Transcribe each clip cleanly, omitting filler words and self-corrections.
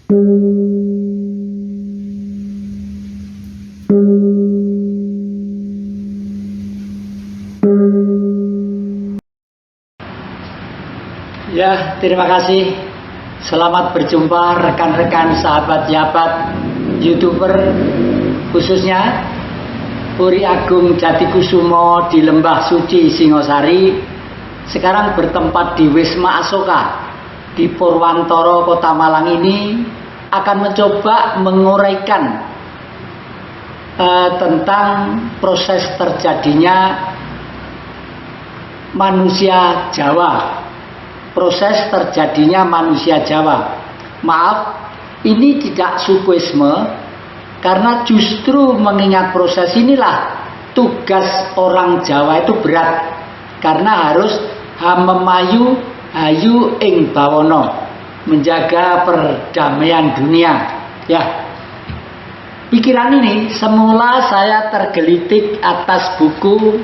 Ya, terima kasih. Selamat berjumpa rekan-rekan, sahabat-sahabat YouTuber, khususnya Puri Agung Jatikusumo di Lembah Suci Singosari. Sekarang bertempat di Wisma Asoka di Purwantoro, Kota Malang ini akan mencoba menguraikan tentang proses terjadinya manusia Jawa. Proses terjadinya manusia Jawa. Maaf, ini tidak sukuisme, karena justru mengingat proses inilah tugas orang Jawa itu berat, karena harus hamemayu hayu ing bawono, menjaga perdamaian dunia. Ya, pikiran ini semula saya tergelitik atas buku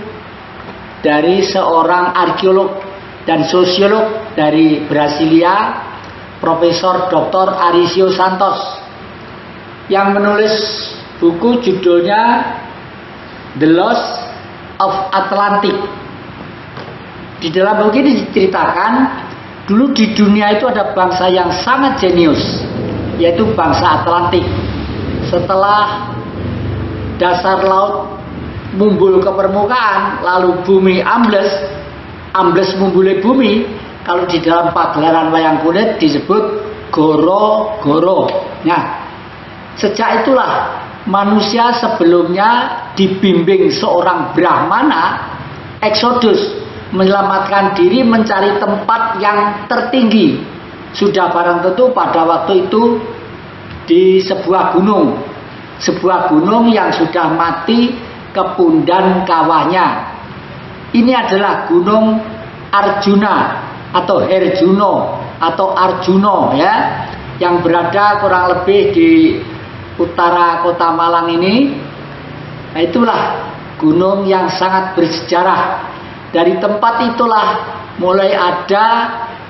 dari seorang arkeolog dan sosiolog dari Brasilia, Profesor Dr. Arisio Santos, yang menulis buku judulnya The Lost of Atlantic. Di dalam buku ini diceritakan dulu di dunia itu ada bangsa yang sangat jenius, yaitu bangsa Atlantik. Setelah dasar laut mumbul ke permukaan, lalu bumi ambles mumbulnya bumi, kalau di dalam pagelaran wayang kulit disebut goro-goro. Nah, sejak itulah manusia sebelumnya dibimbing seorang Brahmana eksodus, menyelamatkan diri mencari tempat yang tertinggi. Sudah barang tentu pada waktu itu di sebuah gunung yang sudah mati kepundan kawahnya. Ini adalah Gunung Arjuna atau Herjuno atau Arjuno, ya, yang berada kurang lebih di utara Kota Malang ini. Nah, itulah gunung yang sangat bersejarah. Dari tempat itulah mulai ada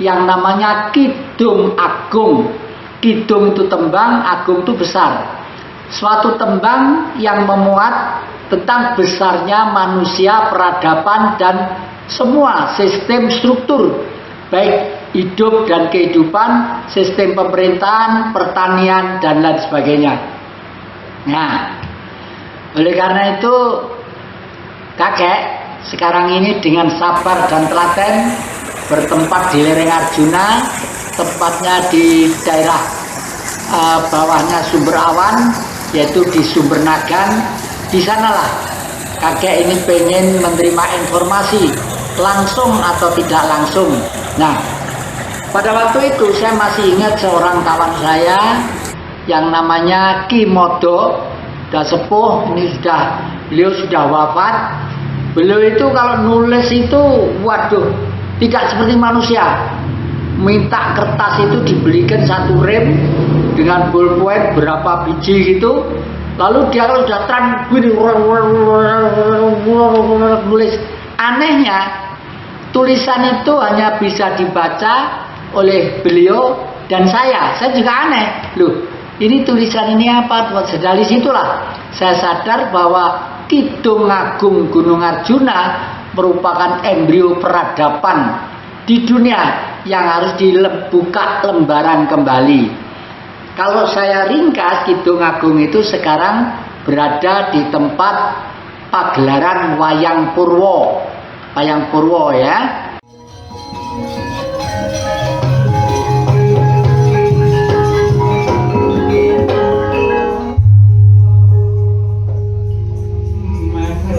yang namanya Kidung Agung. Kidung itu tembang, agung itu besar. Suatu tembang yang memuat tentang besarnya manusia, peradaban, dan semua sistem struktur, baik hidup dan kehidupan, sistem pemerintahan, pertanian, dan lain sebagainya. Nah, oleh karena itu kakek sekarang ini dengan sabar dan telaten bertempat di lereng Arjuna, tepatnya di daerah bawahnya sumber awan, yaitu di Sumber Nagan. Di sanalah kakek ini pengen menerima informasi langsung atau tidak langsung. Nah, pada waktu itu saya masih ingat seorang kawan saya yang namanya Ki Modo, sudah sepuh, beliau sudah wafat. Beliau itu kalau nulis itu, waduh, tidak seperti manusia. Minta kertas itu dibelikan satu rem dengan ballpoint berapa biji gitu. Lalu dia kalau sudah terang nulis. Anehnya tulisan itu hanya bisa dibaca oleh beliau dan saya juga aneh. Loh, ini tulisan ini apa? Dari situlah saya sadar bahwa Kidung Agung Gunung Arjuna merupakan embrio peradaban di dunia yang harus dibuka lembaran kembali. Kalau saya ringkas, Kidung Agung itu sekarang berada di tempat pagelaran Wayang Purwo. Wayang Purwo, ya.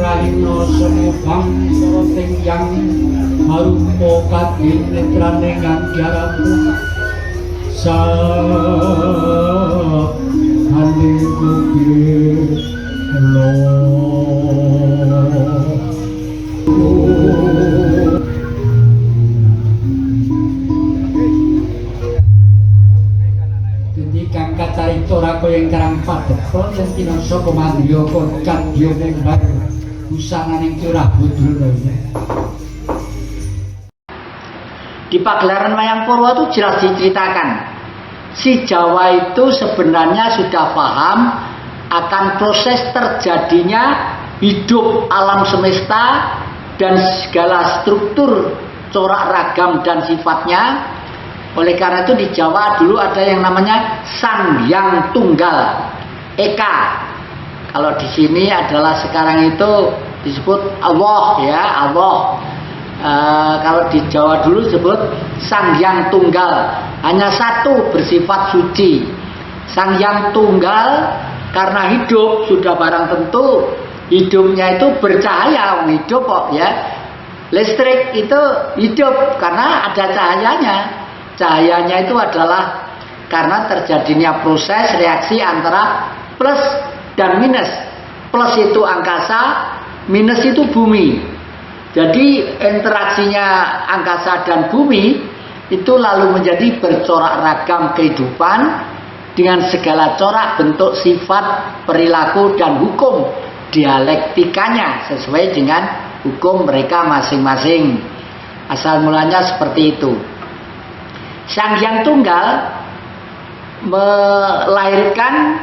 Raino semubang soroting yang harupo kadin netrane nganggyaramu hane kupi lo. Dadi kang kacarita ora kaya ingkang padhepon yen pinangsa komandya kadya nembak busananing curah budruna. Di pagelaran Wayang Purwo itu jelas diceritakan si Jawa itu sebenarnya sudah paham akan proses terjadinya hidup alam semesta dan segala struktur corak ragam dan sifatnya. Oleh karena itu di Jawa dulu ada yang namanya Sang Hyang Tunggal Eka. Kalau di sini adalah sekarang itu disebut Allah ya, Allah. Kalau di Jawa dulu disebut Sang Hyang Tunggal, hanya satu bersifat suci. Sang Hyang Tunggal karena hidup sudah barang tentu, hidupnya itu bercahaya, hidup kok ya. Listrik itu hidup karena ada cahayanya. Cahayanya itu adalah karena terjadinya proses reaksi antara plus dan minus. Plus itu angkasa, minus itu bumi. Jadi interaksinya angkasa dan bumi itu lalu menjadi bercorak ragam kehidupan dengan segala corak bentuk sifat, perilaku dan hukum dialektikanya sesuai dengan hukum mereka masing-masing. Asal mulanya seperti itu. Sang Hyang Tunggal melahirkan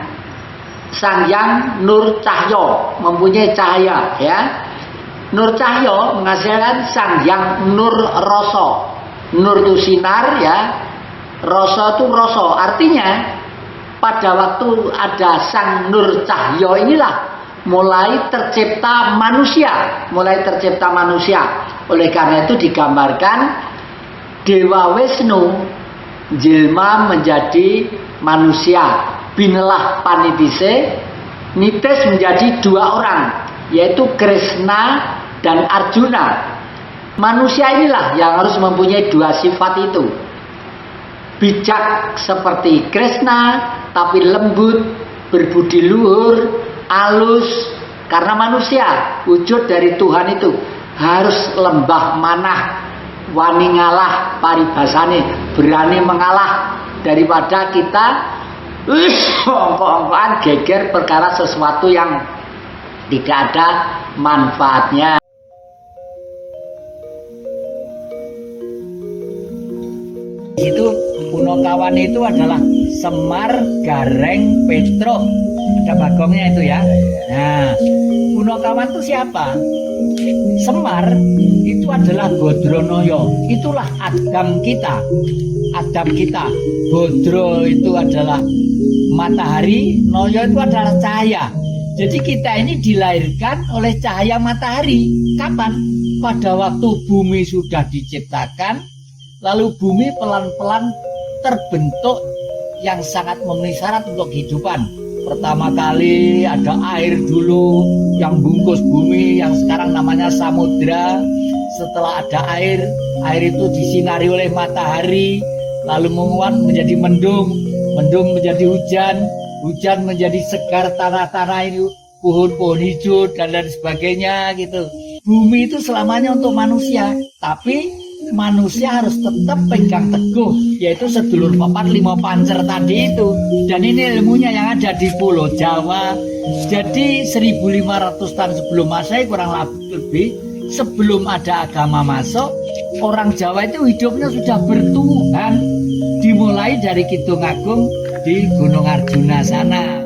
Sang Hyang Nur Cahyo, mempunyai cahaya ya. Nur Cahyo menghasilkan Sang Hyang Nur Rasa. Nur itu sinar ya, Rasa itu rasa. Artinya pada waktu ada Sang Nur Cahyo inilah mulai tercipta manusia, Oleh karena itu digambarkan Dewa Wisnu jelma menjadi manusia, binelah panitise, nitis menjadi dua orang, yaitu Krishna dan Arjuna. Manusia inilah yang harus mempunyai dua sifat itu. Bijak seperti Krishna, tapi lembut, berbudi luhur, halus. Karena manusia, wujud dari Tuhan itu harus lembah manah, wani ngalah, paribasane, berani mengalah daripada kita ongko-ongkoan geger perkara sesuatu yang tidak ada manfaatnya. Itu Punokawan itu adalah Semar, Gareng, Petruk. Ada bagongnya itu ya. Nah, Punokawan itu siapa? Semar itu adalah Bodronoyo. Itulah Adam kita. Bodro itu adalah matahari, Noyo itu adalah cahaya. Jadi kita ini dilahirkan oleh cahaya matahari. Kapan? Pada waktu bumi sudah diciptakan, lalu bumi pelan-pelan terbentuk yang sangat memenuhi syarat untuk kehidupan. Pertama kali ada air dulu yang bungkus bumi, yang sekarang namanya samudra. Setelah ada air itu disinari oleh matahari, lalu menguap menjadi mendung menjadi hujan menjadi segar tanah-tanah ini, pohon-pohon hijau dan lain sebagainya gitu. Bumi itu selamanya untuk manusia, tapi manusia harus tetap pegang teguh, yaitu sedulur papat lima pancer tadi itu. Dan ini ilmunya yang ada di Pulau Jawa. Jadi 1500 tahun sebelum Masehi kurang lebih, sebelum ada agama masuk, orang Jawa itu hidupnya sudah bertuhan, dimulai dari Kidung Agung di Gunung Arjuna sana.